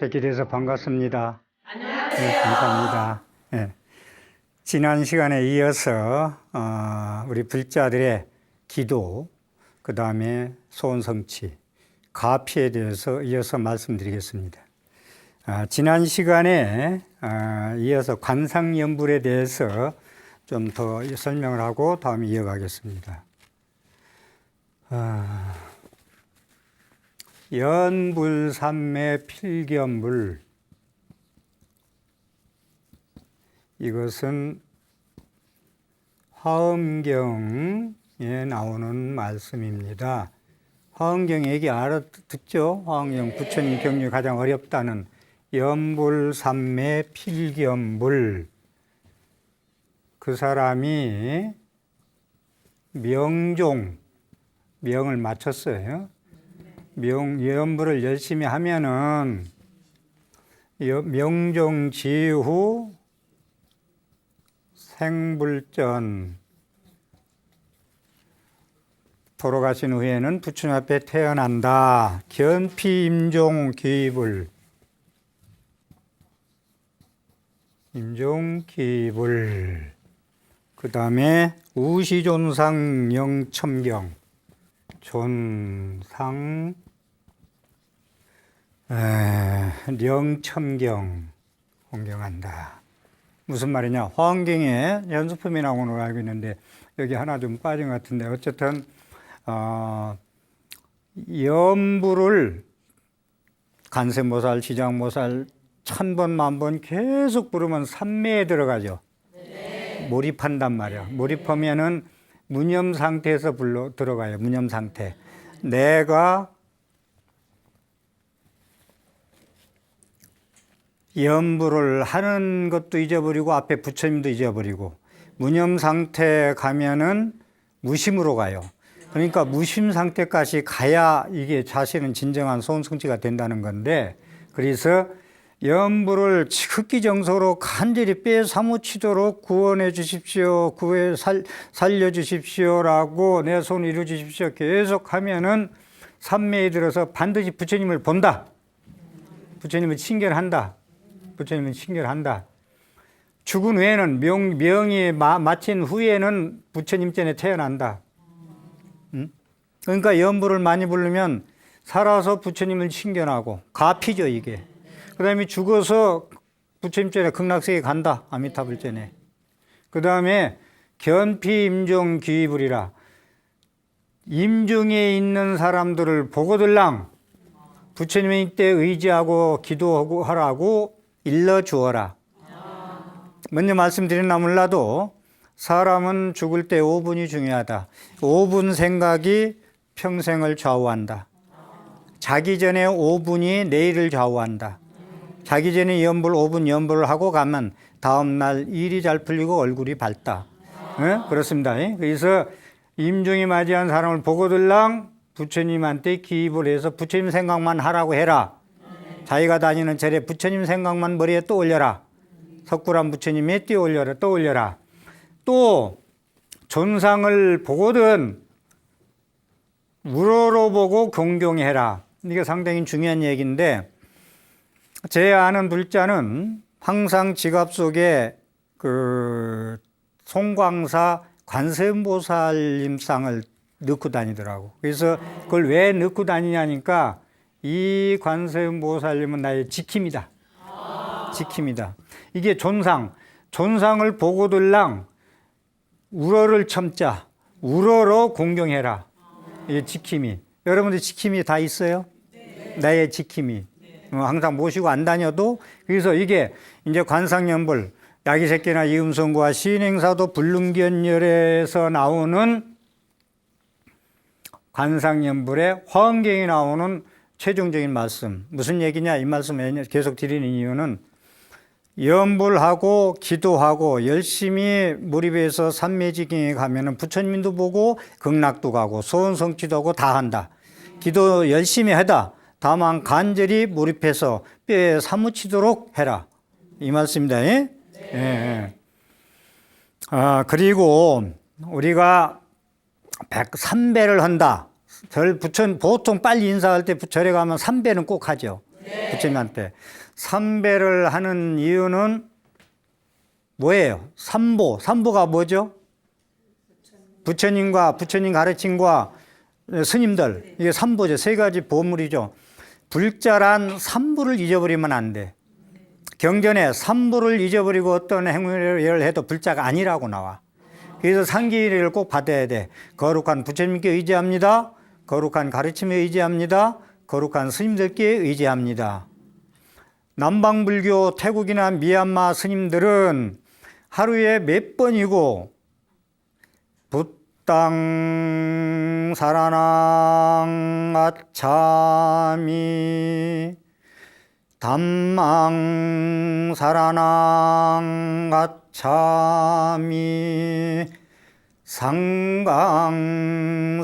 뵙게 돼서 반갑습니다. 안녕하세요. 네, 감사합니다. 네. 지난 시간에 이어서 우리 불자들의 기도, 그 다음에 소원 성취, 가피에 대해서 이어서 말씀드리겠습니다. 지난 시간에 이어서 관상연불에 대해서 좀 더 설명을 하고 다음에 이어가겠습니다. 연불삼매 필겸불, 이것은 화엄경에 나오는 말씀입니다. 화엄경 얘기 알아듣죠? 화엄경 부처님 경륜이 가장 어렵다는 연불삼매 필겸불. 그 사람이 명을 맞췄어요. 연불을 열심히 하면은 명종지후 생불전, 돌아가신 후에는 부처님 앞에 태어난다. 견피임종 기불, 임종기불. 그 다음에 우시존상 영첨경, 존상 영첨경 공경한다. 무슨 말이냐? 화엄경에 연수품이 나오는 걸 알고 있는데 여기 하나 좀 빠진 것 같은데, 어쨌든 연불을 간세모살, 지장모살 1000번, 만번 계속 부르면 삼매에 들어가죠. 네. 몰입한단 말이야. 몰입하면은 무념 상태에서 들어가요. 무념 상태. 내가 연불을 하는 것도 잊어버리고 앞에 부처님도 잊어버리고, 무념 상태 가면은 무심으로 가요. 그러니까 무심 상태까지 가야 이게 자신은 진정한 소원 성취가 된다는 건데, 그래서 연불을 흑기정소로 간절히 빼사무치도록 구원해 주십시오, 살려주십시오라고 내 손을 이루어 주십시오 계속 하면은 삼매에 들어서 반드시 부처님을 본다. 부처님을 친결한다. 부처님은 친결한다. 죽은 후에는 명이 마친 후에는 부처님 전에 태어난다. 그러니까 연불을 많이 부르면 살아서 부처님을 친견하고 가피죠, 이게. 그 다음에 죽어서 부처님 전에 극락세계 간다. 아미타불 전에. 그 다음에 견피 임종 기불이라, 임종에 있는 사람들을 보고들랑 부처님의 이때 의지하고 기도하고 하라고 일러주어라. 먼저 말씀드렸나 몰라도 사람은 죽을 때 5분이 중요하다. 5분 생각이 평생을 좌우한다. 자기 전에 5분이 내일을 좌우한다. 자기 전에 연불 5분 연불을 하고 가면 다음날 일이 잘 풀리고 얼굴이 밝다. 네? 그렇습니다. 그래서 임종이 맞이한 사람을 보고들랑 부처님한테 기입을 해서 부처님 생각만 하라고 해라. 자기가 다니는 절에 부처님 생각만 머리에 떠올려라. 석굴암 부처님에 떠올려라. 또 존상을 보거든 우러러 보고 공경해라. 이게 상당히 중요한 얘기인데, 제 아는 불자는 항상 지갑 속에 그 송광사 관세음보살님상을 넣고 다니더라고. 그래서 그걸 왜 넣고 다니냐니까, 이 관세음보살님은 나의 지킴이다. 지킴이다. 이게 존상을 보고들랑 우러를 첨자, 우러러 공경해라. 이게 지킴이. 여러분들 지킴이 다 있어요? 네. 나의 지킴이. 항상 모시고 안 다녀도. 그래서 이게 이제 관상연불, 야기새끼나 이음성구와 시인행사도 불능견열에서 나오는 관상연불의 화엄경에 나오는 최종적인 말씀. 무슨 얘기냐? 이 말씀 계속 드리는 이유는, 연불하고 기도하고 열심히 몰입해서 삼매지경에 가면은 부처님도 보고 극락도 가고 소원 성취도 하고 다 한다. 기도 열심히 하다. 다만 간절히 몰입해서 뼈에 사무치도록 해라. 이 말씀입니다. 예? 네. 그리고 우리가 3배를 한다. 보통 빨리 인사할 때 절에 가면 3배는 꼭 하죠. 부처님한테. 삼배를 하는 이유는 뭐예요? 삼보가 뭐죠? 부처님과 부처님 가르침과 스님들, 이게 삼보죠. 세 가지 보물이죠. 불자란 삼부를 잊어버리면 안 돼. 경전에 삼부를 잊어버리고 어떤 행위를 해도 불자가 아니라고 나와. 그래서 상기를 꼭 받아야 돼. 거룩한 부처님께 의지합니다. 거룩한 가르침에 의지합니다. 거룩한 스님들께 의지합니다. 남방불교 태국이나 미얀마 스님들은 하루에 몇 번이고 부땅 사라낭 아차미 담망 사라낭 아차미 상강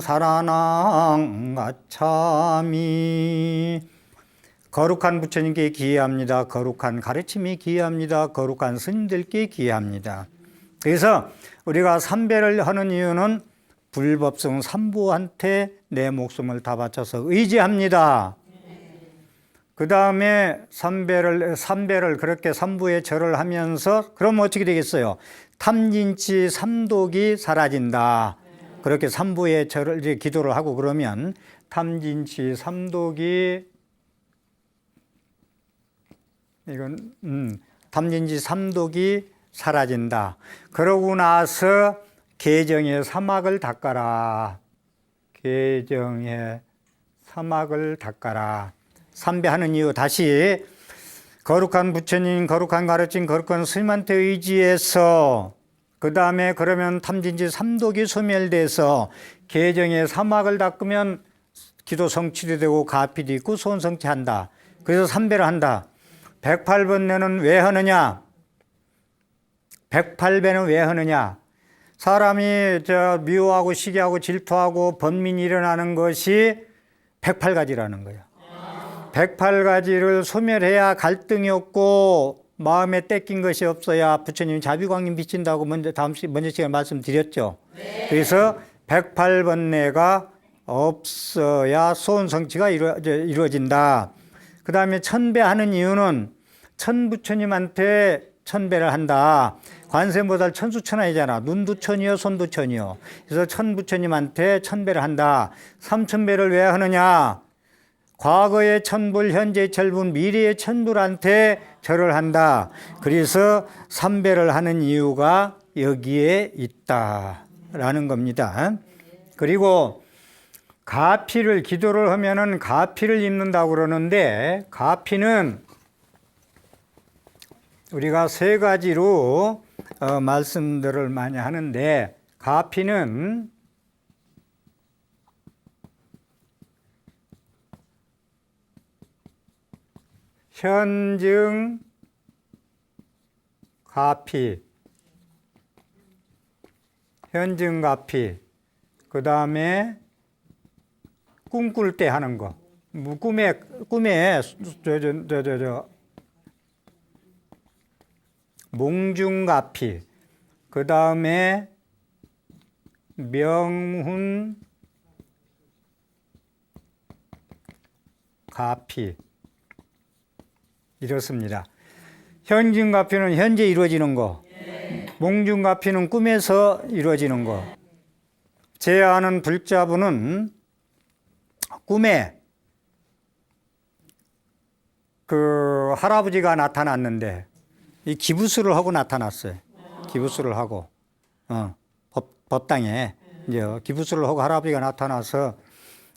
사라낭 아차미 거룩한 부처님께 기회합니다. 거룩한 가르침이 기회합니다. 거룩한 스님들께 기회합니다. 그래서 우리가 삼배를 하는 이유는 불법성 삼부한테 내 목숨을 다 바쳐서 의지합니다. 그 다음에 삼배를 그렇게 삼부에 절을 하면서 그럼 어떻게 되겠어요? 탐진치 삼독이 사라진다. 그렇게 삼부에 절을 이제 기도를 하고 그러면 탐진치 삼독이 탐진치 삼독이 사라진다. 그러고 나서 계정의 사막을 닦아라. 계정의 사막을 닦아라. 삼배하는 이유 다시 거룩한 부처님, 거룩한 가르침, 거룩한 스님한테 의지해서 그 다음에 그러면 탐진치 삼독이 소멸돼서 계정의 사막을 닦으면 기도 성취도 되고 가피도 있고 소원 성취한다. 그래서 삼배를 한다. 108번뇌는 왜 하느냐? 108배는 왜 하느냐? 사람이 미워하고 시기하고 질투하고 번민이 일어나는 것이 108가지라는 거예요. 108가지를 소멸해야 갈등이 없고 마음에 떼낀 것이 없어야 부처님 자비광림 비친다고 먼저 시간에 말씀드렸죠. 그래서 108번뇌가 없어야 소원 성취가 이루어진다. 그 다음에 천배하는 이유는 천부처님한테 천배를 한다. 관세음보살 천수천하이잖아. 눈두천이요 손두천이요. 그래서 천부처님한테 천배를 한다. 삼천배를 왜 하느냐? 과거의 천불, 현재의 천불, 미래의 천불한테 절을 한다. 그래서 삼배를 하는 이유가 여기에 있다라는 겁니다. 그리고 가피를 기도를 하면은 가피를 입는다고 그러는데 가피는 우리가 세 가지로 말씀들을 많이 하는데 가피는 현증 가피, 현증 가피, 그 다음에 꿈꿀 때 하는 거, 꿈에 몽중가피, 그 다음에 명훈 가피 이렇습니다. 현증가피는 현재 이루어지는 거, 몽중가피는 꿈에서 이루어지는 거. 제 아는 불자분은 꿈에 그 할아버지가 나타났는데 이 기부수를 하고 나타났어요. 기부수를 하고 법당에 이제 기부수를 하고 할아버지가 나타나서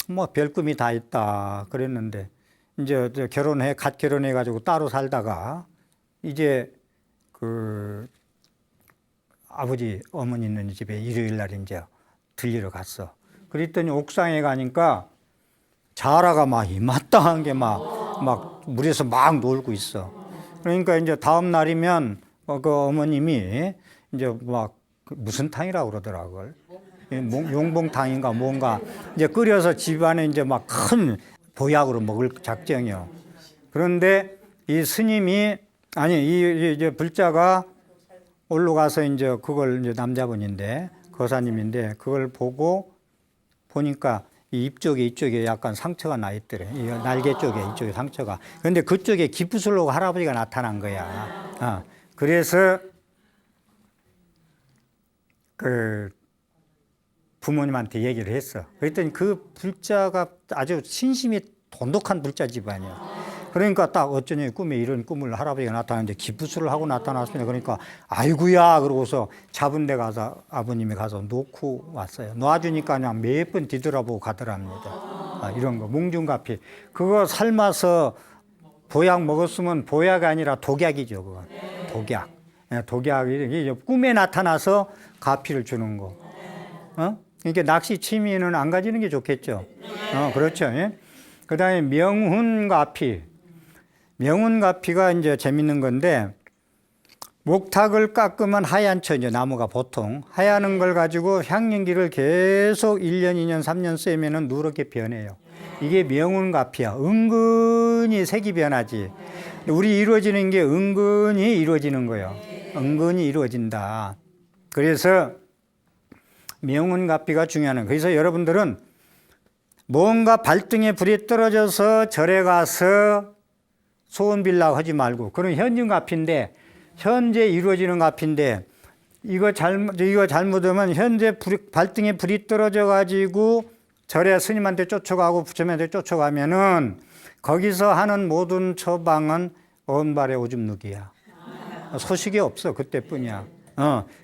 뭐 별 꿈이 다 있다 그랬는데 이제 갓 결혼해 가지고 따로 살다가 이제 그 아버지 어머니 있는 집에 일요일 날 이제 들리러 갔어. 그랬더니 옥상에 가니까 자라가 막 이마땅한 게 막 물에서 막 놀고 있어. 그러니까 이제 다음 날이면 그 어머님이 이제 막 무슨 탕이라고 그러더라고요. 용봉탕인가 뭔가 이제 끓여서 집안에 이제 막 큰 보약으로 먹을 작정이요. 그런데 이 스님이 아니 이제 불자가 올라가서 이제 그걸 이제 남자분인데 거사님인데 그걸 보니까 이 입쪽에 이쪽에 약간 상처가 나 있더래. 이 날개 쪽에 이쪽에 상처가. 그런데 그쪽에 기부술로 할아버지가 나타난 거야. 그래서 그 부모님한테 얘기를 했어. 그랬더니 그 불자가 아주 신심이 돈독한 불자 집안이야. 그러니까 딱 어쩌니 꿈에 이런 꿈을 할아버지가 나타났는데 기부술을 하고 나타났습니다. 그러니까 아이고야 그러고서 잡은 데 가서 아버님이 가서 놓고 왔어요. 놓아주니까 그냥 몇 번 뒤돌아보고 가더랍니다. 이런 거 몽중가피 그거 삶아서 보약 먹었으면 보약이 아니라 독약이죠. 그거 독약. 독약이 꿈에 나타나서 가피를 주는 거. 그러니까 낚시 취미는 안 가지는 게 좋겠죠. 그렇죠. 예? 그 다음에 명훈가피. 명훈가피가 이제 재밌는 건데, 목탁을 깎으면 하얀 처죠, 나무가 보통. 하얀 걸 가지고 향연기를 계속 1년, 2년, 3년 쐬면은 누렇게 변해요. 이게 명훈가피야. 은근히 색이 변하지. 우리 이루어지는 게 은근히 이루어지는 거예요. 은근히 이루어진다. 그래서 명훈가피가 중요한 거예요. 그래서 여러분들은 뭔가 발등에 불이 떨어져서 절에 가서 소원 빌라고 하지 말고, 그런 현증가피인데, 현재 이루어지는 가피인데, 이거 잘못하면 현재 발등에 불이 떨어져 가지고 절에 스님한테 쫓아가고 부처님한테 쫓아가면은 거기서 하는 모든 처방은 언발의 오줌 누기야. 소식이 없어. 그때뿐이야.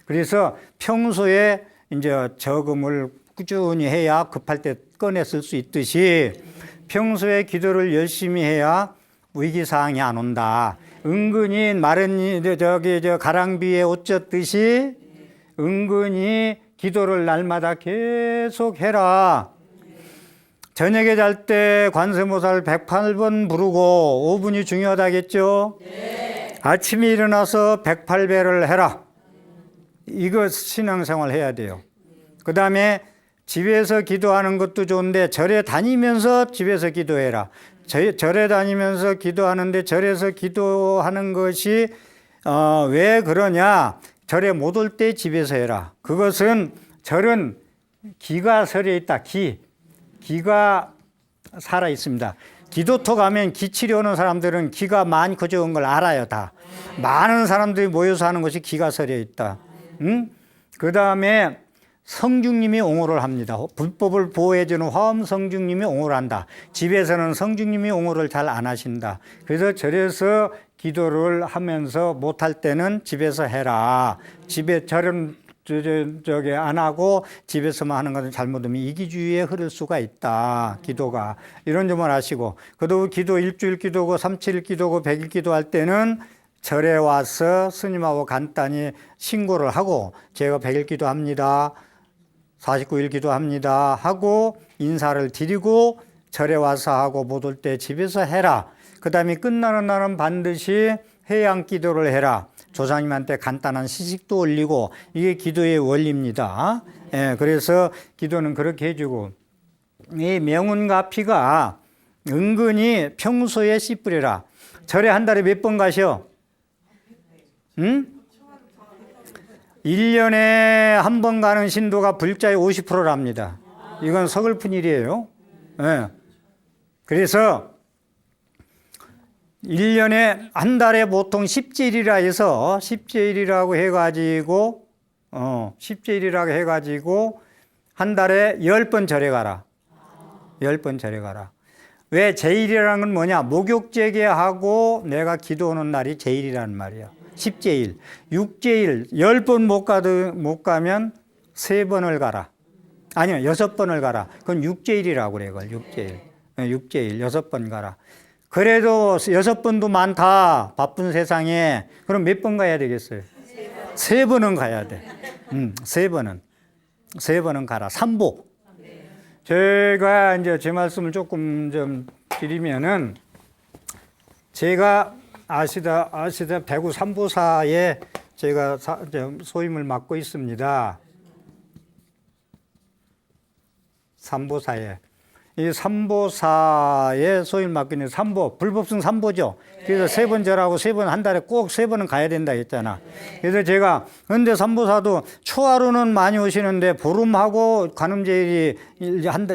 그래서 평소에 이제 저금을 꾸준히 해야 급할 때 꺼내 쓸 수 있듯이 평소에 기도를 열심히 해야 위기사항이 안 온다. 은근히 마른 가랑비에 옷 젖듯이 은근히 기도를 날마다 계속 해라. 저녁에 잘 때 관세모사를 108번 부르고 5분이 중요하다겠죠? 네. 아침에 일어나서 108배를 해라. 이거 신앙생활 해야 돼요. 그 다음에 집에서 기도하는 것도 좋은데 절에 다니면서 집에서 기도해라. 절에 다니면서 기도하는데 절에서 기도하는 것이 왜 그러냐? 절에 못 올 때 집에서 해라. 그것은 절은 기가 서려 있다. 기가 살아 있습니다. 기도터 가면 기 치료하는 사람들은 기가 많고 적은 걸 알아요. 다. 많은 사람들이 모여서 하는 것이 기가 서려 있다. 그 다음에 성중님이 옹호를 합니다. 불법을 보호해주는 화엄 성중님이 옹호를 한다. 집에서는 성중님이 옹호를 잘 안 하신다. 그래서 절에서 기도를 하면서 못할 때는 집에서 해라. 집에 절은 저기 안 하고 집에서만 하는 것은 잘못하면 이기주의에 흐를 수가 있다. 기도가. 이런 점을 아시고. 그래도 기도 일주일 기도고 3,7일 기도고 100일 기도할 때는 절에 와서 스님하고 간단히 신고를 하고 제가 100일 기도합니다. 49일 기도합니다 하고 인사를 드리고 절에 와서 하고 못 올 때 집에서 해라. 그 다음에 끝나는 날은 반드시 해양 기도를 해라. 조상님한테 간단한 시식도 올리고 이게 기도의 원리입니다. 그래서 기도는 그렇게 해주고 이 명운가피가 은근히 평소에 씨 뿌려라. 절에 한 달에 몇 번 가셔? 1년에 한 번 가는 신도가 불자의 50%랍니다. 이건 서글픈 일이에요. 그래서 1년에 한 달에 보통 10제일이라 해서 10제일이라고 해가지고 10제일이라고 해가지고 한 달에 10번 절에 가라. 10번 절에 가라. 왜 제일이라는 건 뭐냐? 목욕제계하고 내가 기도하는 날이 제일이라는 말이야. 10제일, 6제일, 10번 못 가면 3번을 가라. 아니요, 6번을 가라. 그건 6제일이라고 그래, 그걸 6제일. 6제일, 6번 가라. 그래도 6번도 많다. 바쁜 세상에. 그럼 몇 번 가야 되겠어요? 3번은 가야 돼. 3번은. 3번은 가라. 3보. 제가 이제 제 말씀을 조금 좀 드리면은 제가 아시다 대구 삼보사에 제가 소임을 맡고 있습니다. 삼보사에. 이 삼보사에 소위 맡기는 삼보, 불법성 삼보죠. 그래서 세 번 절하고 세 번, 한 달에 꼭 세 번은 가야 된다 했잖아. 그래서 제가, 근데 삼보사도 초하루는 많이 오시는데 보름하고 관음제일이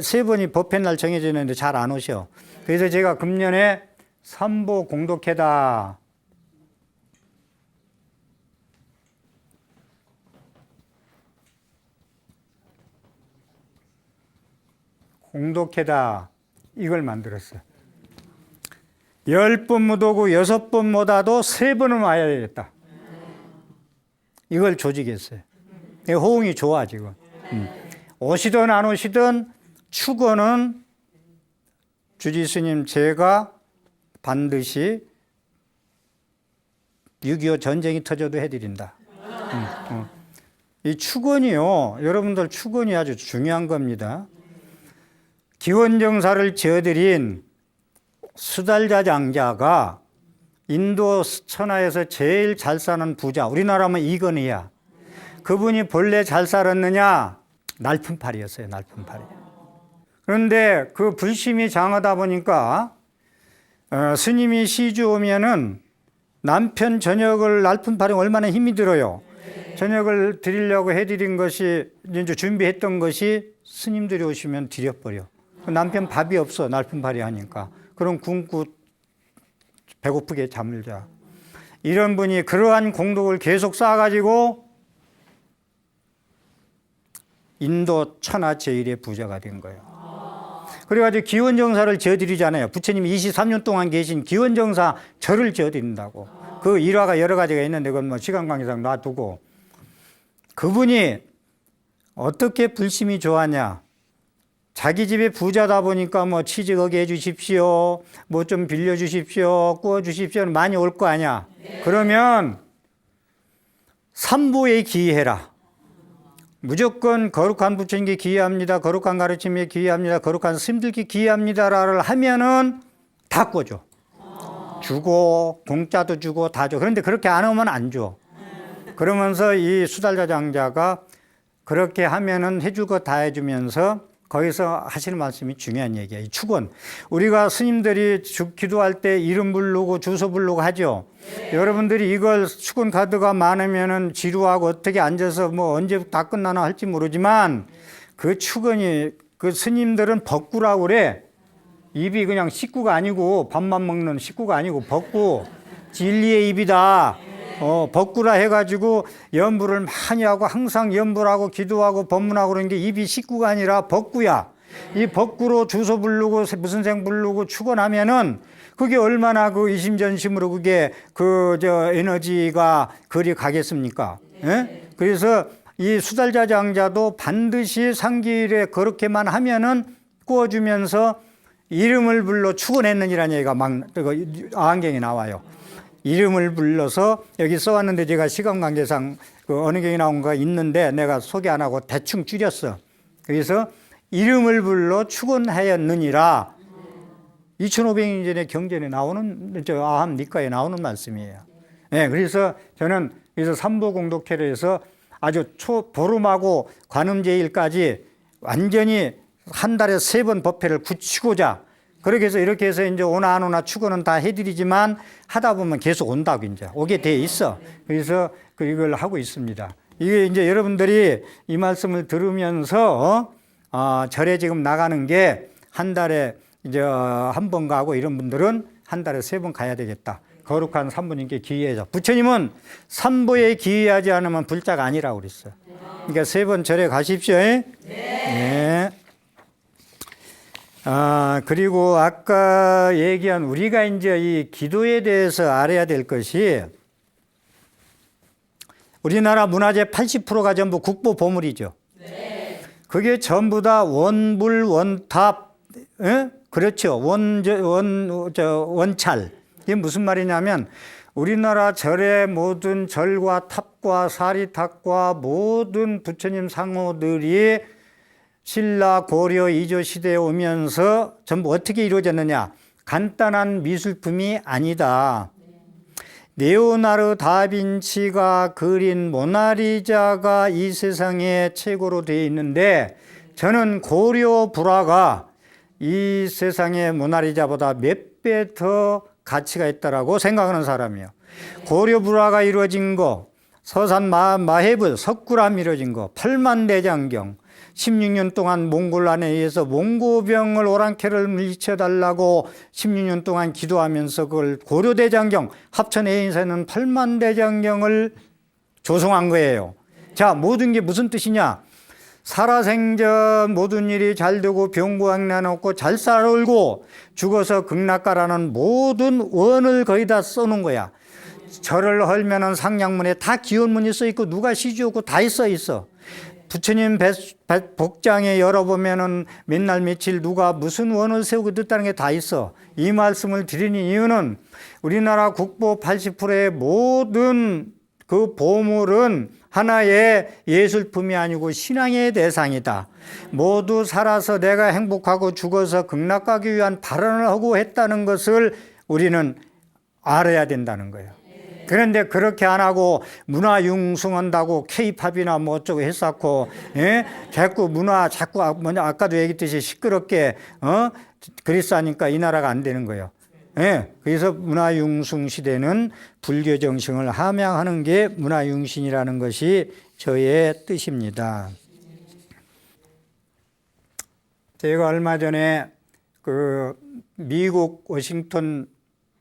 세 번이 법회 날 정해지는데 잘 안 오셔. 그래서 제가 금년에 삼보 공독회다. 공독회다. 이걸 만들었어요. 10번 못 오고 6번 못 와도 3번은 와야 되겠다. 이걸 조직했어요. 호응이 좋아, 지금. 오시든 안 오시든 축원은 주지스님 제가 반드시 6.25 전쟁이 터져도 해드린다. 이 축원이요. 여러분들 축원이 아주 중요한 겁니다. 기원정사를 지어드린 수달자 장자가 인도 천하에서 제일 잘 사는 부자, 우리나라면 이건희야. 그분이 본래 잘 살았느냐? 날품팔이였어요, 날품팔이. 그런데 그 불심이 장하다 보니까 스님이 시주 오면은 남편 저녁을 날품팔이 얼마나 힘이 들어요. 저녁을 드리려고 해드린 것이, 이제 준비했던 것이 스님들이 오시면 드려버려. 남편 밥이 없어, 날품팔이 하니까. 그럼 굶고 배고프게 잠을 자. 이런 분이 그러한 공덕을 계속 쌓아가지고 인도 천하 제일의 부자가 된 거예요. 그래가지고 기원정사를 지어드리잖아요. 부처님이 23년 동안 계신 기원정사 절을 지어드린다고. 그 일화가 여러 가지가 있는데 그건 뭐 시간 관계상 놔두고, 그분이 어떻게 불심이 좋았냐. 자기 집에 부자다 보니까 뭐 취직 하게 해주십시오, 뭐 좀 빌려주십시오, 구워주십시오 많이 올 거 아니야. 그러면 삼보에 기해라. 무조건 거룩한 부처님께 기해합니다, 거룩한 가르침에 기해합니다, 거룩한 스님들께 기해합니다를 하면은 다 꿔줘. 주고 공짜도 주고 다 줘. 그런데 그렇게 안 하면 안 줘. 그러면서 이 수달자 장자가 그렇게 하면은 해줄 거 다 해주면서 거기서 하시는 말씀이 중요한 얘기예요. 이 축원. 우리가 스님들이 기도할 때 이름 부르고 주소 부르고 하죠. 여러분들이 이걸 축원 카드가 많으면은 지루하고 어떻게 앉아서 뭐 언제 다 끝나나 할지 모르지만, 그 축원이, 그 스님들은 법구라고 그래. 입이 그냥 식구가 아니고, 밥만 먹는 식구가 아니고 법구, 진리의 입이다. 법구라 해가지고 연부를 많이 하고 항상 연부를 하고 기도하고 법문하고 그러는 게 입이 식구가 아니라 법구야. 이 법구로 주소 부르고 무슨 생 부르고 축원하면은 그게 얼마나 그 이심전심으로 그게 에너지가 그리 가겠습니까? 예? 그래서 이 수달자 장자도 반드시 상기일에 그렇게만 하면은 구워주면서 이름을 불러 축원했느니라는 얘기가 막 아한경에 나와요. 이름을 불러서 여기 써왔는데 제가 시간 관계상 그 어느 경에 나온 거 있는데 내가 소개 안 하고 대충 줄였어. 그래서 이름을 불러 축원하였느니라. 2500년 전에 경전에 나오는, 아함 니까에 나오는 말씀이에요. 네, 그래서 저는 그래서 삼보공독회를 해서 아주 보름하고 관음제일까지 완전히 한 달에 3번 법회를 굳히고자, 그렇게 해서 이렇게 해서 이제 오나 안 오나 축원은 다 해드리지만 하다 보면 계속 온다고 이제 오게 돼 있어. 그래서 이걸 하고 있습니다. 이게 이제 여러분들이 이 말씀을 들으면서 절에 지금 나가는 게 한 달에 이제 한 번 가고 이런 분들은 한 달에 3번 가야 되겠다. 거룩한 산부님께 기회하자. 부처님은 산보에 기회하지 않으면 불자가 아니라고 그랬어요. 그러니까 3번 절에 가십시오. 네. 그리고 아까 얘기한 우리가 이제 이 기도에 대해서 알아야 될 것이, 우리나라 문화재 80%가 전부 국보 보물이죠. 네. 그게 전부 다 원불, 원탑, 그렇죠. 원찰. 이게 무슨 말이냐면, 우리나라 절의 모든 절과 탑과 사리탑과 모든 부처님 상호들이 신라, 고려, 이조 시대에 오면서 전부 어떻게 이루어졌느냐. 간단한 미술품이 아니다. 레오나르 다빈치가 그린 모나리자가 이 세상에 최고로 되어 있는데, 저는 고려 불화가 이 세상의 모나리자보다 몇 배 더 가치가 있다라고 생각하는 사람이에요. 고려불화가 이루어진 거, 서산 마해불, 석굴암 이루어진 거, 8만대장경, 16년 동안 몽골란에 의해서 몽고병을 오랑캐를 물리쳐달라고 16년 동안 기도하면서 그걸 고려대장경, 합천해인사는 8만대장경을 조성한 거예요. 자, 모든 게 무슨 뜻이냐? 살아생전 모든 일이 잘 되고 병고양난 없고 잘 살고 죽어서 극락가라는 모든 원을 거의 다 써놓은 거야. 절을 헐면은 상량문에 다 기원문이 써 있고 누가 시주었고 다 써 있어. 부처님 복장에 열어보면은 맨날 며칠 누가 무슨 원을 세우고 뜻다는 게 다 있어. 이 말씀을 드리는 이유는 우리나라 국보 80%의 모든 그 보물은 하나의 예술품이 아니고 신앙의 대상이다. 모두 살아서 내가 행복하고 죽어서 극락 가기 위한 발언을 하고 했다는 것을 우리는 알아야 된다는 거예요. 그런데 그렇게 안 하고 문화 융숭한다고 K-팝이나 뭐 어쩌고 했었고, 예? 자꾸 문화, 자꾸 아까도 얘기했듯이 시끄럽게, 그리스하니까 이 나라가 안 되는 거예요. 예, 그래서 문화융숭 시대는 불교 정신을 함양하는 게 문화융신이라는 것이 저의 뜻입니다. 제가 얼마 전에 그 미국 워싱턴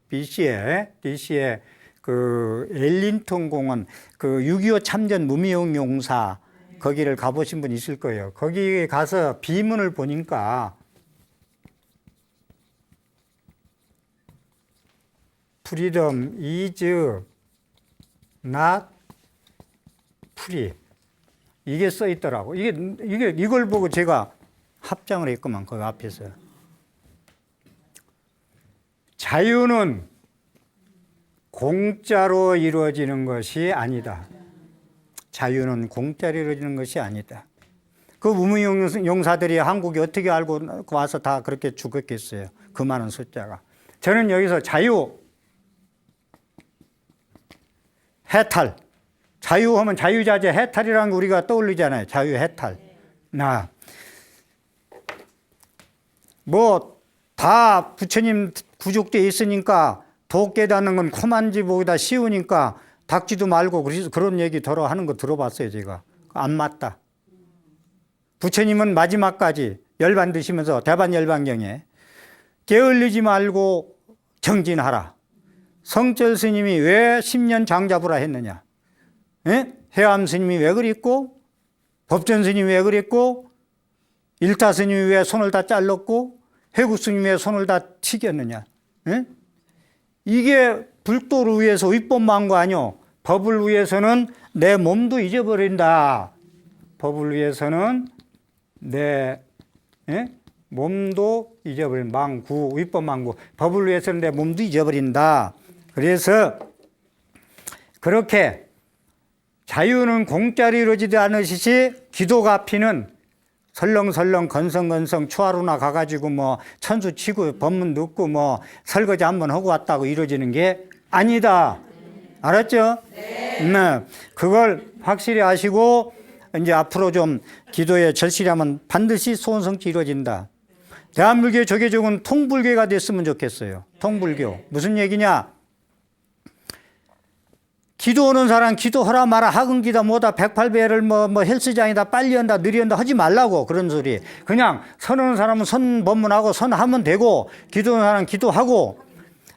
DC에 그 엘린턴 공원 그 6.25 참전 무미용 용사 거기를 가보신 분 있을 거예요. 거기 가서 비문을 보니까 Freedom is not free. 이게 써 있더라고. 이걸 보고 제가 합장을 했구만, 거기 앞에서. 자유는 공짜로 이루어지는 것이 아니다. 자유는 공짜로 이루어지는 것이 아니다. 그 무무용사들이 한국에 어떻게 알고 와서 다 그렇게 죽었겠어요. 그 많은 숫자가. 저는 여기서 자유, 해탈. 자유하면 자유자재 해탈이라는 거 우리가 떠올리잖아요. 자유 해탈. 다 부처님 구족되어 있으니까 도 깨닫는 건 코만지보다 쉬우니까 닦지도 말고 그런 얘기 하는 거 들어봤어요, 제가. 안 맞다. 부처님은 마지막까지 열반 드시면서 대반열반경에 게을리지 말고 정진하라. 성철 스님이 왜 10년 장자부라 했느냐? 예? 해암 스님이 왜 그랬고, 법전 스님이 왜 그랬고, 일타 스님이 왜 손을 다 잘랐고, 해구 스님이 왜 손을 다 튀겼느냐? 예? 이게 불도를 위해서 위법만 거 아니요? 법을 위해서는 내 몸도 잊어버린다. 법을 위해서는 내 몸도 잊어버린 망구, 위법망구. 법을 위해서는 내 몸도 잊어버린다. 그래서 그렇게 자유는 공짜로 이루어지지 않으시지 기도가 피는 설렁설렁 건성건성 초하루나 가가지고 뭐 천수 치고 법문 듣고 뭐 설거지 한번 하고 왔다고 이루어지는 게 아니다. 알았죠? 네. 그걸 확실히 아시고 이제 앞으로 좀 기도에 절실하면 반드시 소원성취 이루어진다. 대한불교의 조계종은 통불교가 됐으면 좋겠어요. 통불교. 무슨 얘기냐? 기도하는 사람 기도하라 마라 하근기다 뭐다 108배를 뭐 헬스장이다 빨리 한다 느리 한다 하지 말라고 그런 소리. 그냥 선하는 사람은 선 법문하고 선하면 되고 기도하는 사람은 기도하고.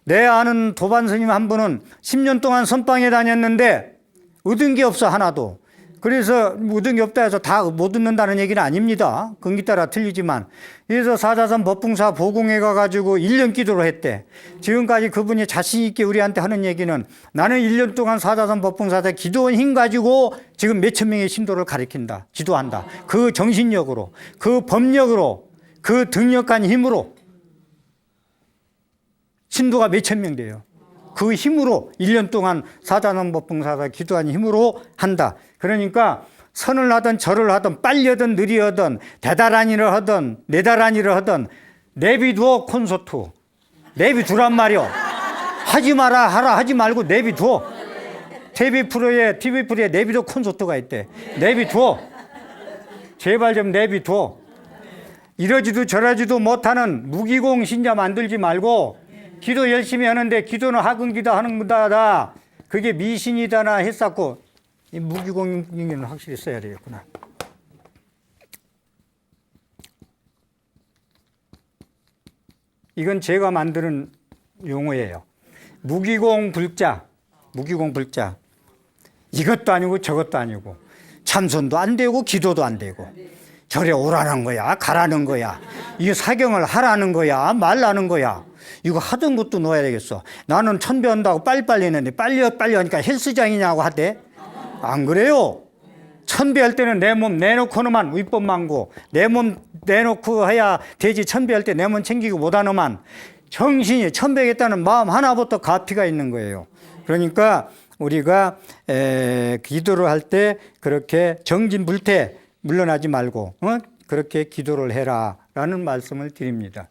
내 아는 도반 스님 한 분은 10년 동안 선방에 다녔는데 얻은 게 없어 하나도. 그래서 얻은 게 없다 해서 다 못 얻는다는 얘기는 아닙니다. 근기 따라 틀리지만. 그래서 사자선 법붕사 보궁에 가가지고 1년 기도를 했대. 지금까지 그분이 자신 있게 우리한테 하는 얘기는 나는 1년 동안 사자선 법붕사 때 기도한 힘 가지고 지금 몇천 명의 신도를 가리킨다. 지도한다. 그 정신력으로, 그 법력으로, 그 등력한 힘으로 신도가 몇천 명 돼요. 그 힘으로 1년 동안 사자선 법붕사다 기도한 힘으로 한다. 그러니까 선을 하든 절을 하든 빨리 하든 느리 하든 대단한 일을 하든 내다란 일을 하든 내비두어 콘서트. 내비두란 말이요. 하지 마라 하라 하지 말고 내비두어. TV 프로에 내비두어 콘서트가 있대. 내비두어. 제발 좀 내비두어. 이러지도 저러지도 못하는 무기공 신자 만들지 말고 기도 열심히 하는데 기도는 학은기도 하는 거다. 그게 미신이다나 했었고 이 무기공인은 확실히 써야 되겠구나. 이건 제가 만드는 용어예요. 무기공불자. 무기공불자. 이것도 아니고 저것도 아니고 참선도 안 되고 기도도 안 되고 절에 오라는 거야 가라는 거야 이거 사경을 하라는 거야 말라는 거야 이거 하던 것도 놓아야 되겠어. 나는 천배 한다고 빨리빨리 했는데 빨리 하니까 헬스장이냐고 하대. 안 그래요. 천배 할 때는 내 몸 내놓고는만 위법 망고 내 몸 내놓고 해야 되지. 천배 할 때 내 몸 챙기고 못하는만 정신이 천배겠다는 마음 하나부터 가피가 있는 거예요. 그러니까 우리가 기도를 할 때 그렇게 정진불태 물러나지 말고 그렇게 기도를 해라라는 말씀을 드립니다.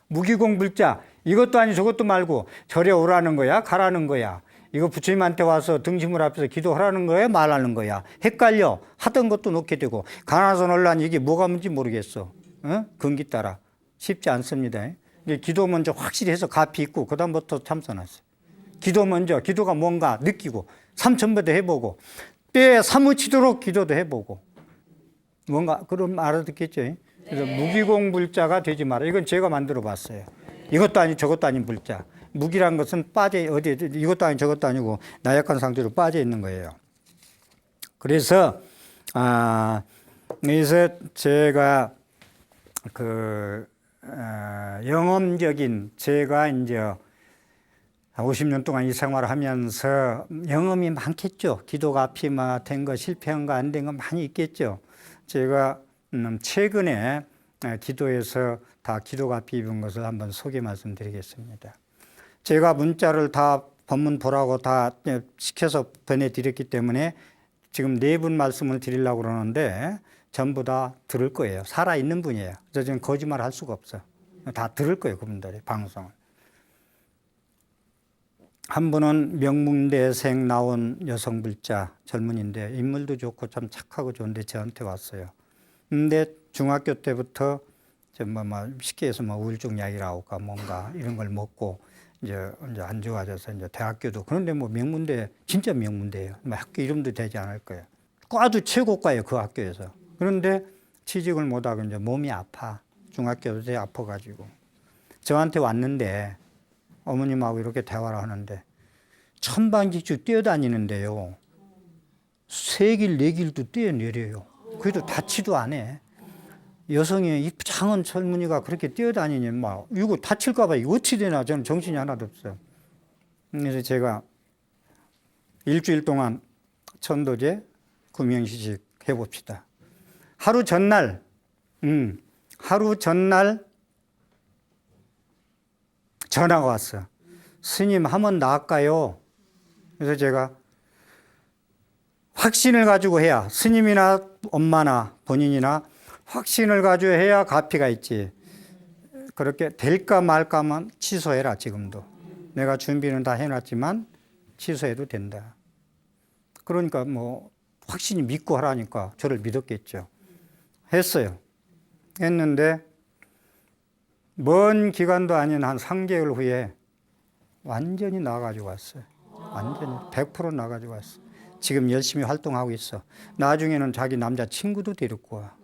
무기공불자 이것도 아니 저것도 말고 절에 오라는 거야 가라는 거야. 이거 부처님한테 와서 등신물 앞에서 기도하라는 거야 말하는 거야. 헷갈려. 하던 것도 놓게 되고 가나서 논란 이게 뭐가 뭔지 모르겠어. 근기 따라 쉽지 않습니다. 기도 먼저 확실히 해서 가피 있고 그 다음부터 참선하세요. 기도 먼저 기도가 뭔가 느끼고 삼천배도 해보고 때에 사무치도록 기도도 해보고 뭔가 그럼 알아듣겠죠. 그래서 무기공불자가 되지 마라. 이건 제가 만들어 봤어요. 이것도 아니 저것도 아닌 불자. 무기란 것은 빠져 어디 이것도 아니 저것도 아니고 나약한 상태로 빠져 있는 거예요. 그래서 그래서 제가 영험적인 제가 이제 50년 동안 이 생활을 하면서 영험이 많겠죠. 기도가 앞이 된 거 실패한 거 안 된 거 많이 있겠죠. 제가 최근에 기도에서 다 기도가 앞이 입은 것을 한번 소개 말씀드리겠습니다. 제가 문자를 다 법문 보라고 다 시켜서 보내드렸기 때문에 지금 4분 말씀을 드리려고 그러는데 전부 다 들을 거예요. 살아있는 분이에요. 그래서 지금 거짓말 할 수가 없어. 다 들을 거예요. 그분들이 방송을. 한 분은 명문대생 나온 여성불자 젊은인데 인물도 좋고 참 착하고 좋은데 저한테 왔어요. 근데 중학교 때부터 쉽게 해서 우울증 약이라고까 뭔가 이런 걸 먹고 이제 안 좋아져서 이제 대학교도 그런데 명문대 진짜 명문대예요. 학교 이름도 되지 않을 거예요. 과도 최고과예요 그 학교에서. 그런데 취직을 못하고 이제 몸이 아파. 중학교 때 아파가지고 저한테 왔는데 어머님하고 이렇게 대화를 하는데 천방지축 뛰어다니는데요. 3길 4길도 뛰어내려요. 그래도 다치도 안 해. 여성의 이 장은 젊은이가 그렇게 뛰어다니니 이거 다칠까 봐 이거 어찌 되나 저는 정신이 하나도 없어요. 그래서 제가 일주일 동안 천도제 구명시식 해봅시다. 하루 전날 전화가 왔어. 스님 하면 나을까요? 그래서 제가 확신을 가지고 해야 스님이나 엄마나 본인이나 확신을 가지고 해야 가피가 있지. 그렇게 될까 말까만 취소해라. 지금도 내가 준비는 다 해놨지만 취소해도 된다. 그러니까 확신이 믿고 하라니까 저를 믿었겠죠. 했어요. 했는데 먼 기간도 아닌 한 3개월 후에 완전히 나가지고 왔어요. 완전히 100% 나가지고 왔어요. 지금 열심히 활동하고 있어. 나중에는 자기 남자친구도 데리고 와.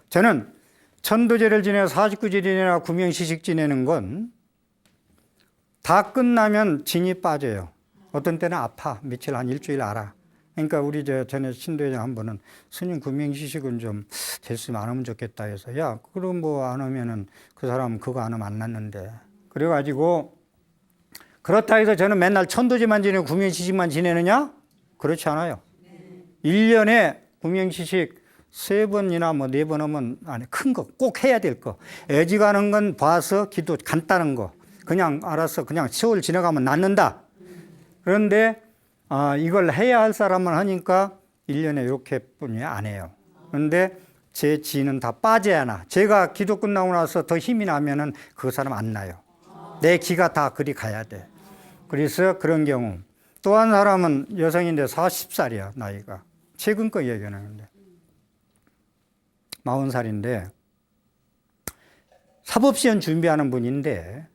저는 천도제를 지내고 49제를 구명시식 지내는 건 다 끝나면 진이 빠져요. 어떤 때는 아파. 며칠 한 일주일 알아. 그러니까 우리 전에 신도회장 한 분은 스님 구명시식은 좀 됐으면 안 하면 좋겠다 해서 야 그럼 안 하면은 그 사람은 그거 안 하면 안 낫는데 그래가지고 그렇다 해서 저는 맨날 천도제만 지내고 구명시식만 지내느냐? 그렇지 않아요. 1년에 구명시식 3번이나 4번 하면 아니 큰 거 꼭 해야 될 거. 애지가는 건 봐서 기도 간단한 거. 그냥 알아서 그냥 세월 지나가면 낫는다. 그런데 이걸 해야 할 사람은 하니까 1년에 이렇게뿐이 안 해요. 그런데 제 지는 다 빠져야 나. 제가 기도 끝나고 나서 더 힘이 나면은 그 사람 안 나요. 내 기가 다 그리 가야 돼. 그래서 그런 경우. 또 한 사람은 여성인데 40살이야 나이가. 최근 거 얘기하는데. 40살인데 사법시험 준비하는 분인데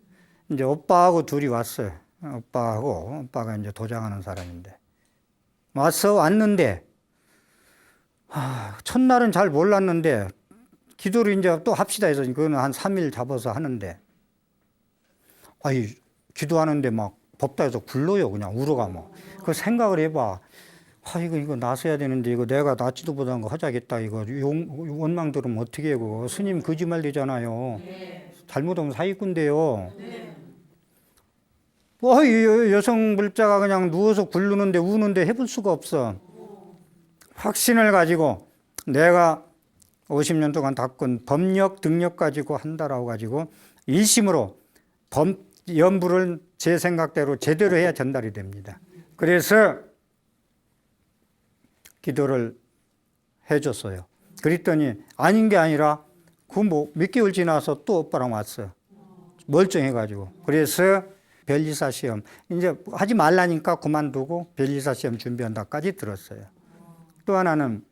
이제 오빠하고 둘이 왔어요. 오빠가 이제 도장하는 사람인데 왔는데 첫날은 잘 몰랐는데 기도를 이제 또 합시다 해서 그거는 한 3일 잡아서 하는데 기도하는데 막 법당에서 굴러요. 그냥 울어가 뭐. 그 생각을 해봐. 이거 나서야 되는데 이거 내가 낫지도 못한 거 하자겠다. 이거 원망 들으면 어떻게 하고 스님 거짓말 되잖아요. 잘못하면 사기꾼데요. 여성 불자가 그냥 누워서 굴르는데 우는데 해볼 수가 없어. 확신을 가지고 내가 50년 동안 닦은 법력 등력 가지고 한다라고 가지고 일심으로 연부를 제 생각대로 제대로 해야 전달이 됩니다. 그래서 기도를 해줬어요. 그랬더니 아닌 게 아니라 몇 개월 지나서 또 오빠랑 왔어요. 멀쩡해가지고. 그래서 변리사 시험 이제 하지 말라니까 그만두고 변리사 시험 준비한다까지 들었어요. 또 하나는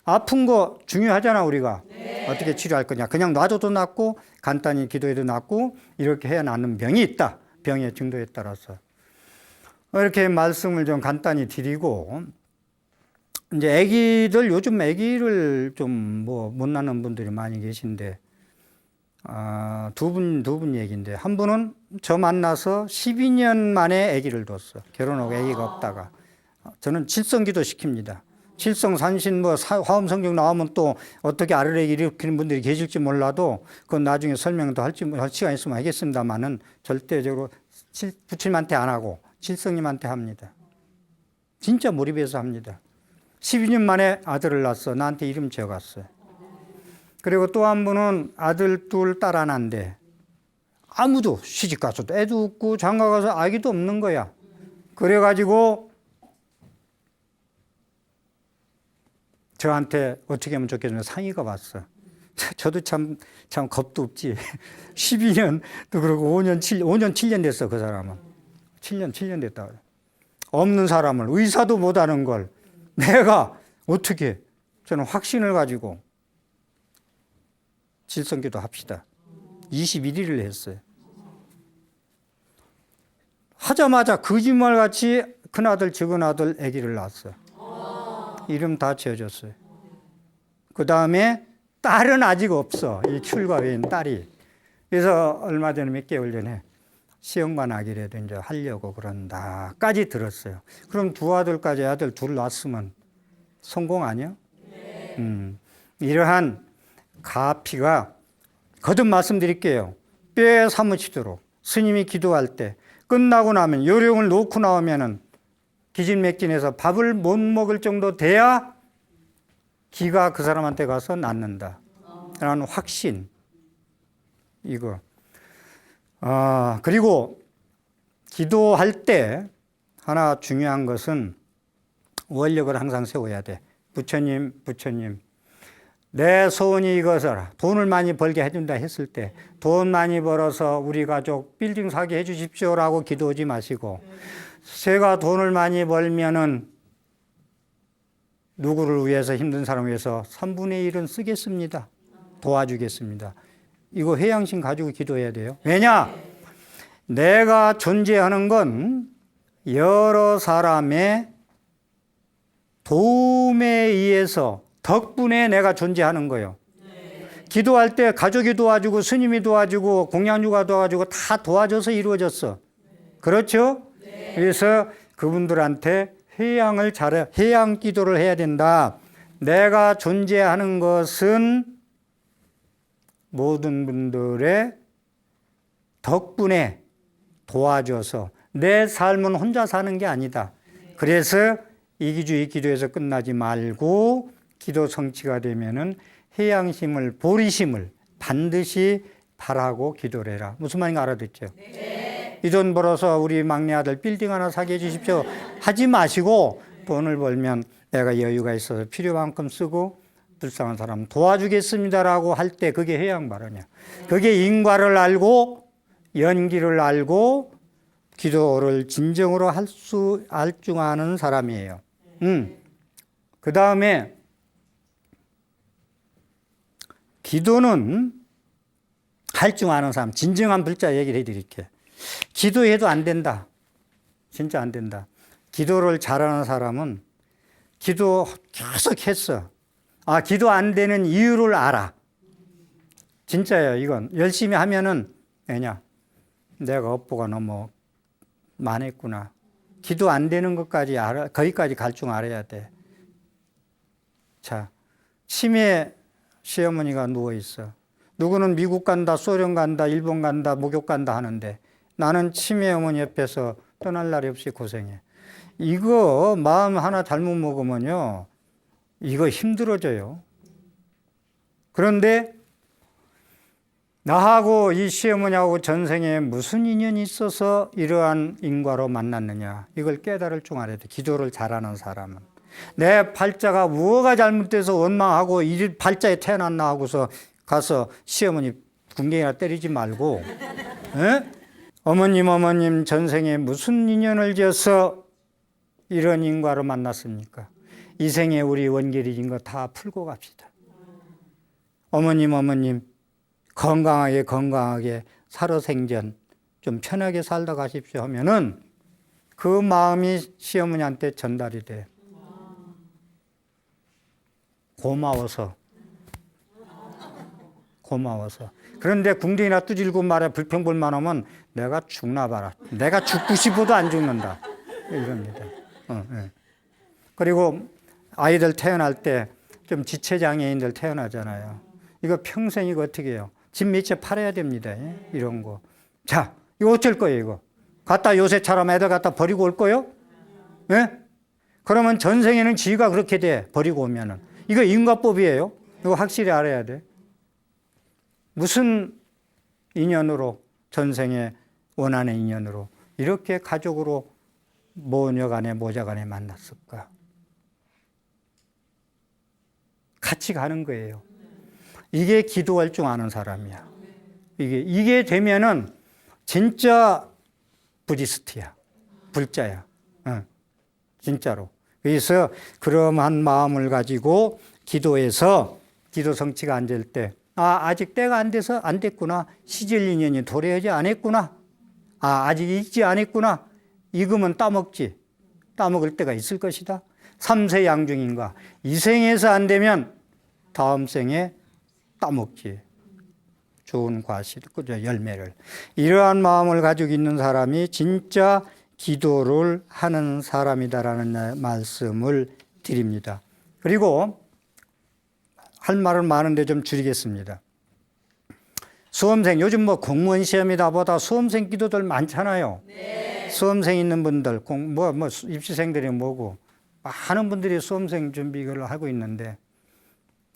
아픈 거 중요하잖아 우리가. 어떻게 치료할 거냐. 그냥 놔줘도 낫고 간단히 기도해도 낫고 이렇게 해야 낫는 병이 있다. 병의 정도에 따라서. 이렇게 말씀을 좀 간단히 드리고 이제 요즘 아기를 좀 못 낳는 분들이 많이 계신데 두 분 얘기인데 한 분은 저 만나서 12년 만에 아기를 뒀어. 결혼하고 아기가 없다가. 저는 칠성기도 시킵니다. 칠성산신 화엄 성경 나오면 또 어떻게 아르레기 일으키는 분들이 계실지 몰라도 그건 나중에 설명도 할 시간 있으면 하겠습니다만은 절대적으로 부처님한테 안 하고 칠성님한테 합니다. 진짜 몰입해서 합니다. 12년 만에 아들을 낳았어. 나한테 이름 지어갔어요. 그리고 또 한 분은 아들 둘, 딸 하나인데 아무도 시집 가서도 애도 없고 장가 가서 아기도 없는 거야. 그래가지고 저한테 어떻게 하면 좋겠냐면 상의가 왔어. 저도 참 겁도 없지. 12년도 그러고 5년, 7년 됐어, 그 사람은. 7년 됐다. 없는 사람을, 의사도 못하는 걸 내가 어떻게, 저는 확신을 가지고 질성기도 합시다. 21일을 했어요. 하자마자 거짓말같이 큰아들, 적은아들 아기를 낳았어요. 이름 다 지어줬어요. 그 다음에 딸은 아직 없어. 이 출가 외인 딸이. 그래서 얼마 전에 몇 개월 전에 시험관 아기라도 이제 하려고 그런다까지 들었어요. 그럼 두 아들까지 아들 둘 낳았으면 성공 아니야? 이러한 가피가 거듭 말씀드릴게요. 뼈에 사무치도록 스님이 기도할 때 끝나고 나면 요령을 놓고 나오면은 기진맥진해서 밥을 못 먹을 정도 돼야 기가 그 사람한테 가서 낫는다 라는 확신. 이거. 그리고 기도할 때 하나 중요한 것은 원력을 항상 세워야 돼. 부처님 내 소원이 이것이라. 돈을 많이 벌게 해준다 했을 때 돈 많이 벌어서 우리 가족 빌딩 사게 해주십시오라고 기도하지 마시고 제가 돈을 많이 벌면은 누구를 위해서 힘든 사람을 위해서 3분의 1은 쓰겠습니다. 도와주겠습니다. 이거 회양심 가지고 기도해야 돼요. 왜냐? 내가 존재하는 건 여러 사람의 도움에 의해서 덕분에 내가 존재하는 거예요. 기도할 때 가족이 도와주고 스님이 도와주고 공양주가 도와주고 다 도와줘서 이루어졌어. 그렇죠? 그래서 그분들한테 회양 기도를 해야 된다. 내가 존재하는 것은 모든 분들의 덕분에 도와줘서 내 삶은 혼자 사는 게 아니다. 그래서 이기주의 기도에서 끝나지 말고 기도 성취가 되면은 회양심을, 보리심을 반드시 바라고 기도를 해라. 무슨 말인지 알아듣죠? 네. 이 돈 벌어서 우리 막내 아들 빌딩 하나 사게 해주십시오. 하지 마시고 돈을 벌면 내가 여유가 있어서 필요만큼 쓰고 불쌍한 사람 도와주겠습니다라고 할 때 그게 회양 발언이야. 그게 인과를 알고 연기를 알고 기도를 진정으로 알중하는 사람이에요. 그 다음에 기도는 할 줄 아는 사람, 진정한 불자 얘기를 해드릴게. 기도해도 안 된다. 진짜 안 된다. 기도를 잘하는 사람은 기도 계속 했어. 기도 안 되는 이유를 알아. 진짜예요, 이건. 열심히 하면은, 왜냐? 내가 업보가 너무 많았구나. 기도 안 되는 것까지 알아, 거기까지 갈 줄 알아야 돼. 자, 치매 시어머니가 누워있어. 누구는 미국 간다, 소련 간다, 일본 간다, 목욕 간다 하는데 나는 치매 어머니 옆에서 떠날 날이 없이 고생해. 이거 마음 하나 잘못 먹으면요, 이거 힘들어져요. 그런데 나하고 이 시어머니하고 전생에 무슨 인연이 있어서 이러한 인과로 만났느냐, 이걸 깨달을 줄 알아야 돼. 기도를 잘하는 사람은. 내 팔자가 뭐가 잘못돼서 원망하고 이 팔자에 태어났나 하고서 가서 시어머니 궁뎅이나 때리지 말고, 에? 어머님 전생에 무슨 인연을 지어서 이런 인과로 만났습니까? 이 생에 우리 원결이진 거 다 풀고 갑시다. 어머님 건강하게 살아생전 좀 편하게 살다 가십시오 하면은 그 마음이 시어머니한테 전달이 돼. 고마워서. 그런데 궁뎅이나 두질고 말해 불평불만 하면 내가 죽나 봐라. 내가 죽고 싶어도 안 죽는다. 이럽니다. 네. 그리고 아이들 태어날 때 좀 지체장애인들 태어나잖아요. 이거 평생 이거 어떻게 해요? 집 몇 채 팔아야 됩니다. 이런 거. 자, 이거 어쩔 거예요, 이거? 갖다 요새처럼 애들 갖다 버리고 올 거요? 예? 그러면 전생에는 지가 그렇게 돼, 버리고 오면은. 이거 인과법이에요. 이거 확실히 알아야 돼. 무슨 인연으로, 전생에 원하는 인연으로 이렇게 가족으로 모녀간에 모자간에 만났을까? 같이 가는 거예요. 이게 기도할 줄 아는 사람이야. 이게 되면은 진짜 부디스트야. 불자야. 진짜로. 그래서 그러한 마음을 가지고 기도해서 기도 성취가 안 될 때, 아직 때가 안 돼서 안 됐구나. 시절 인연이 도래하지 않았구나. 아직 있지 않았구나. 익으면 따먹지. 따먹을 때가 있을 것이다. 삼세 양중인가. 이 생에서 안 되면 다음 생에 따먹지. 좋은 과실, 열매를. 이러한 마음을 가지고 있는 사람이 진짜 기도를 하는 사람이다라는 말씀을 드립니다. 그리고 할 말은 많은데 좀 줄이겠습니다. 수험생, 요즘 뭐 공무원 시험이다 보다 수험생 기도들 많잖아요. 네. 수험생 있는 분들, 입시생들이 뭐고, 많은 분들이 수험생 준비를 하고 있는데,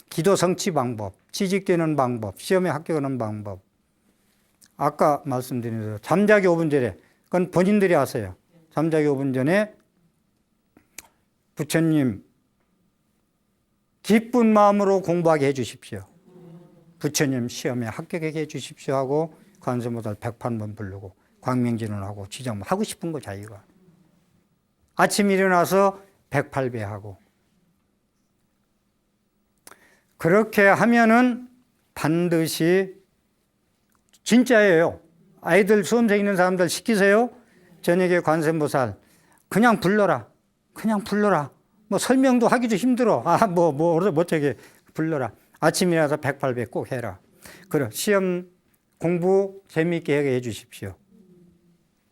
기도 성취 방법, 취직되는 방법, 시험에 합격하는 방법. 아까 말씀드린 대로 잠자기 5분 전에, 그건 본인들이 하세요. 잠자기 5분 전에 부처님, 기쁜 마음으로 공부하게 해 주십시오. 부처님 시험에 합격하게 해 주십시오 하고 관세음보살 108번 부르고 광명진을 하고 지정 하고 싶은 거 자기가. 아침 일어나서 108배 하고. 그렇게 하면은 반드시 진짜예요. 아이들 수험생 있는 사람들 시키세요. 저녁에 관세음보살 그냥 불러라. 그냥 불러라. 뭐 설명도 하기도 힘들어. 어떻게 불러라. 아침에 일어나서 108배 꼭 해라. 그래. 시험 공부 재미있게 하게 해 주십시오.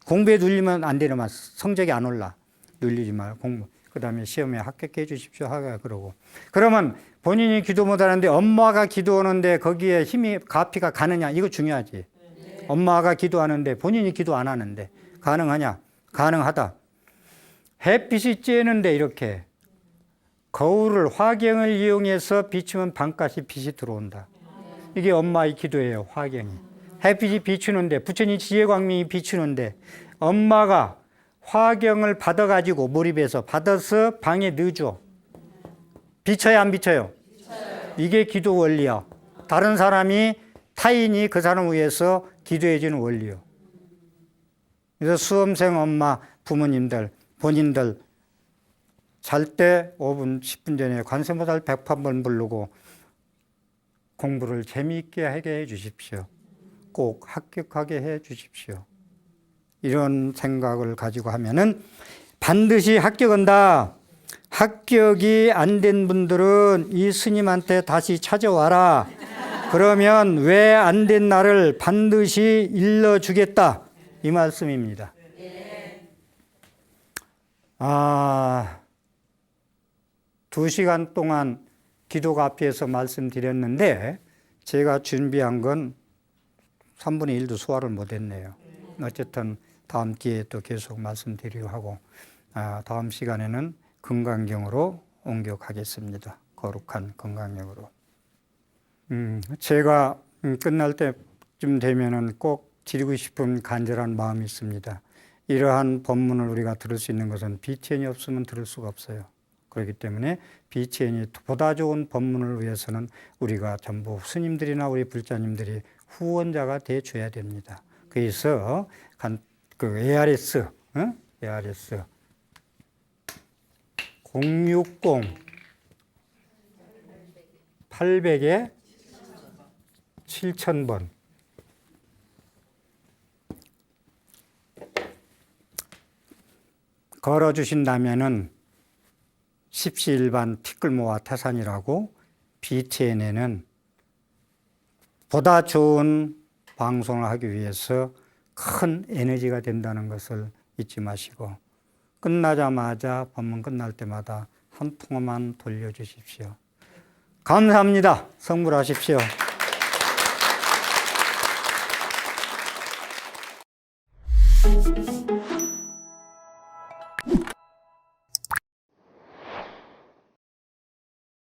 공부에 눌리면 안 되는 말. 성적이 안 올라. 눌리지 말고 공부. 그 다음에 시험에 합격해 주십시오. 하가 그러고. 그러면 본인이 기도 못 하는데 엄마가 기도하는데 거기에 힘이, 가피가 가느냐. 이거 중요하지. 네. 엄마가 기도하는데 본인이 기도 안 하는데 가능하냐. 가능하다. 햇빛이 쬐는데 이렇게 거울을, 화경을 이용해서 비추면 밤까지 빛이 들어온다. 이게 엄마의 기도예요. 화경이. 햇빛이 비추는데, 부처님 지혜광명이 비추는데 엄마가 화경을 받아가지고 몰입해서 받아서 방에 넣어줘. 비쳐요, 안 비쳐요? 비쳐요. 이게 기도 원리야. 다른 사람이, 타인이 그 사람을 위해서 기도해 주는 원리요. 그래서 수험생 엄마, 부모님들, 본인들 잘 때 5분, 10분 전에 관세음보살 108번 부르고 공부를 재미있게 하게 해 주십시오. 꼭 합격하게 해 주십시오. 이런 생각을 가지고 하면은 반드시 합격한다. 합격이 안 된 분들은 이 스님한테 다시 찾아와라. 그러면 왜 안 된 나를 반드시 일러주겠다. 이 말씀입니다. 아, 2시간 동안 기도가 앞에서 말씀드렸는데 제가 준비한 건 3분의 1도 소화를 못했네요. 어쨌든 다음 기회에 또 계속 말씀드리려고 하고 다음 시간에는 금강경으로 옮겨가겠습니다. 거룩한 금강경으로. 제가 끝날 때쯤 되면은 꼭 드리고 싶은 간절한 마음이 있습니다. 이러한 법문을 우리가 들을 수 있는 것은 BTN이 없으면 들을 수가 없어요. 그렇기 때문에 BTN이 보다 좋은 법문을 위해서는 우리가 전부 스님들이나 우리 불자님들이 후원자가 돼 줘야 됩니다. 그래서 그 ARS 060 800에 7000번 걸어주신다면은 십시일반 티끌모아 태산이라고 BTN에는 보다 좋은 방송을 하기 위해서 큰 에너지가 된다는 것을 잊지 마시고 끝나자마자 법문 끝날 때마다 한 통화만 돌려주십시오. 감사합니다. 성불하십시오.